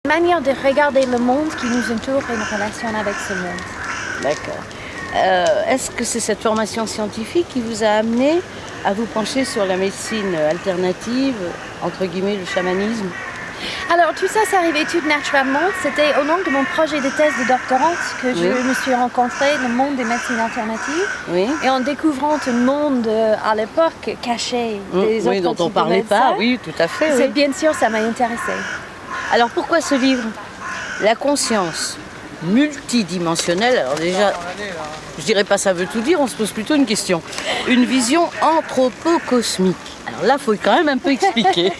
Manière de regarder le monde qui nous entoure et nos relations avec ce monde. D'accord. Est-ce que c'est cette formation scientifique qui vous a amené à vous pencher sur la médecine alternative, entre guillemets, le chamanisme? Alors tout ça, c'est arrivé tout naturellement. C'était au nom de mon projet de thèse de doctorante que je me suis rencontrée le monde des médecines alternatives. Oui. Et en découvrant un monde à l'époque caché des autres dont on ne parlait pas, oui, tout à fait. C'est Oui. bien sûr, ça m'a intéressée. Alors pourquoi ce livre? La conscience multidimensionnelle, alors déjà, je dirais pas ça veut tout dire, on se pose plutôt une question. Une vision anthropo-cosmique. Alors là, il faut quand même un peu expliquer.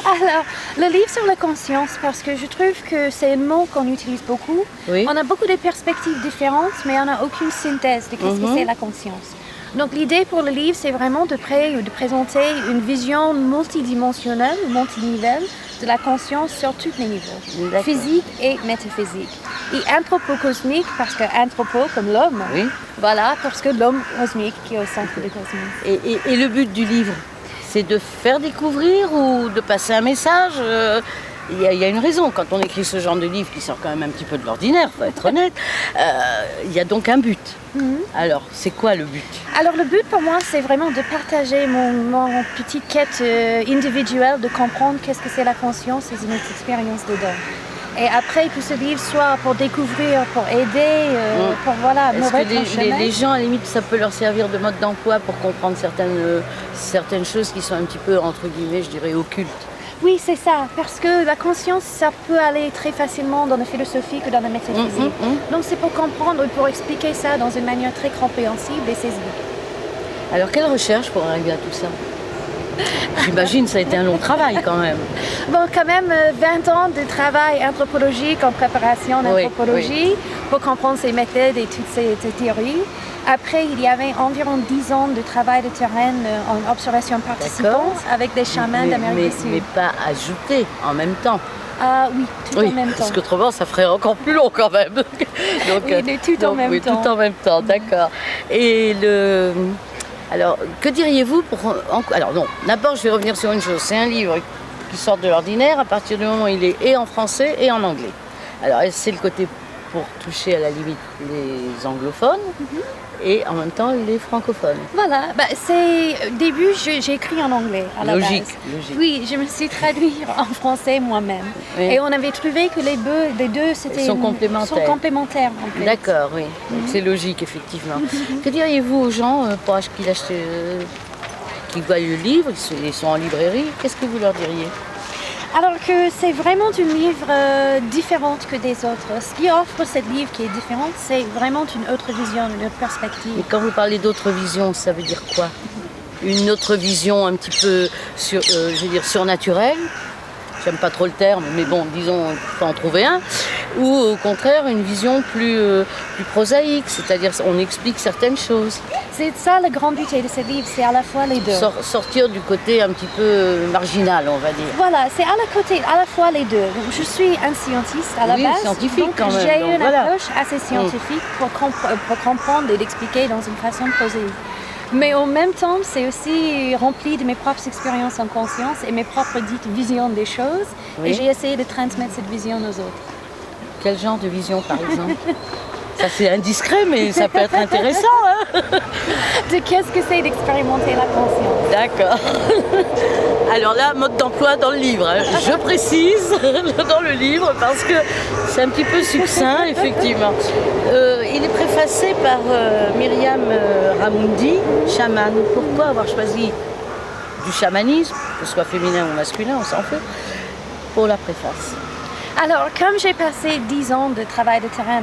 Alors, le livre sur la conscience, parce que je trouve que c'est un mot qu'on utilise beaucoup. Oui. On a beaucoup de perspectives différentes, mais on n'a aucune synthèse de qu'est-ce que c'est la conscience. Donc l'idée pour le livre, c'est vraiment de présenter une vision multidimensionnelle, multinivelle de la conscience sur tous les niveaux, physique et métaphysique. Et anthropo-cosmique, parce que anthropo comme l'homme, voilà, parce que l'homme cosmique qui est au centre du cosmos. Et le but du livre, c'est de faire découvrir ou de passer un message? Il y a une raison, quand on écrit ce genre de livre qui sort quand même un petit peu de l'ordinaire, il faut être honnête, il y a donc un but. Alors, c'est quoi le but? Alors le but pour moi, c'est vraiment de partager mon petite quête individuelle, de comprendre qu'est-ce que c'est la conscience et notre expérience dedans. Et après que ce livre soit pour découvrir, pour aider, pour voilà, me remettre en chemin. Les gens, à la limite, ça peut leur servir de mode d'emploi pour comprendre certaines choses qui sont un petit peu, entre guillemets, je dirais, occultes. Oui, c'est ça, parce que la conscience, ça peut aller très facilement dans la philosophie que dans la métaphysique. Donc c'est pour comprendre et pour expliquer ça dans une manière très compréhensible et saisible. Alors quelle recherche pour arriver à tout ça? J'imagine que ça a été un long travail quand même. Bon, quand même 20 ans de travail anthropologique en préparation d'anthropologie pour comprendre ces méthodes et toutes ces théories. Après, il y avait environ 10 ans de travail de terrain en observation participante avec des chamans d'Amérique du Sud. Mais pas ajouté en même temps. Ah oui, tout en même temps. Parce qu'autrement, ça ferait encore plus long quand même. Donc, oui, tout en même temps. Tout en même temps, d'accord. Et alors, que diriez-vous pour... Alors non, d'abord, je vais revenir sur une chose. C'est un livre qui sort de l'ordinaire à partir du moment où il est et en français et en anglais. Alors, c'est le côté pour toucher à la limite les anglophones et en même temps les francophones. Voilà, au début j'ai écrit en anglais à la base. Logique. Oui, je me suis traduite en français moi-même. Oui. Et on avait trouvé que les deux sont complémentaires. En fait. D'accord, oui. Donc c'est logique effectivement. Que diriez-vous aux gens qui voient le livre, ils sont en librairie, qu'est-ce que vous leur diriez? Alors que c'est vraiment un livre différent que des autres. Ce qui offre ce livre qui est différent, c'est vraiment une autre vision, une autre perspective. Et quand vous parlez d'autre vision, ça veut dire quoi? Une autre vision un petit peu, surnaturelle? J'aime pas trop le terme, mais bon, disons, il faut en trouver un. Ou au contraire, une vision plus prosaïque, c'est-à-dire on explique certaines choses. C'est ça le grand but de ce livre, c'est à la fois les deux. Sortir du côté un petit peu marginal, on va dire. Voilà, c'est à la fois les deux. Donc, je suis un scientiste à la base, scientifique donc quand même. J'ai une approche assez scientifique pour comprendre et l'expliquer dans une façon prosaïque. Mais en même temps, c'est aussi rempli de mes propres expériences en conscience et mes propres dites visions des choses. Et j'ai essayé de transmettre cette vision aux autres. Quel genre de vision, par exemple? Ça, c'est indiscret, mais ça peut être intéressant. Hein? De qu'est-ce que c'est d'expérimenter la conscience? D'accord. Alors là, mode d'emploi dans le livre. Hein. Je précise dans le livre parce que c'est un petit peu succinct, effectivement. Il est préfacé par Myriam Ramundi, chamane. Pourquoi avoir choisi du chamanisme, que ce soit féminin ou masculin, on s'en fout, pour la préface? Alors, comme j'ai passé 10 ans de travail de terrain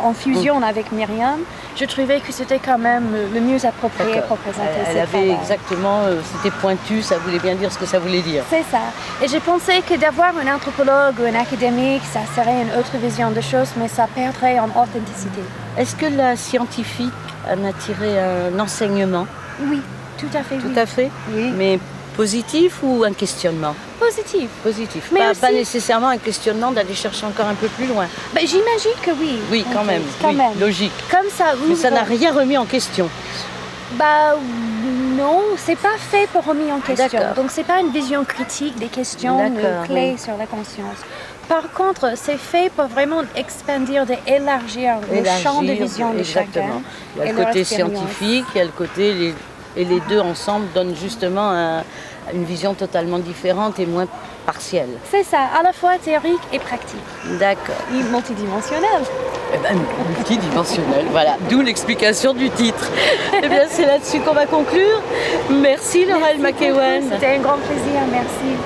en fusion avec Myriam, je trouvais que c'était quand même le mieux approprié pour présenter ce travail. Exactement, c'était pointu, ça voulait bien dire ce que ça voulait dire. C'est ça. Et j'ai pensé que d'avoir un anthropologue ou un académique, ça serait une autre vision des choses, mais ça perdrait en authenticité. Est-ce que la scientifique en a tiré un enseignement? Oui, tout à fait. Tout à fait? Oui. Mais positif ou un questionnement? Positif. Positif. Mais pas nécessairement un questionnement d'aller chercher encore un peu plus loin. J'imagine que oui. Oui, quand même. Logique. Comme ça. Mais ça n'a rien remis en question. Non, c'est pas fait pour remettre en question. D'accord. Donc c'est pas une vision critique des questions D'accord, clés oui. sur la conscience. Par contre, c'est fait pour vraiment expandir, élargir le champ de vision de chacun. Exactement. Il y a et le leur côté expérience. scientifique, il y a le côté... Et les deux ensemble donnent justement une vision totalement différente et moins partielle. C'est ça, à la fois théorique et pratique. D'accord. Et multidimensionnel. Eh ben, multidimensionnel, voilà. D'où l'explication du titre. Eh bien, c'est là-dessus qu'on va conclure. Merci Laurel McEwen. C'était un grand plaisir, merci.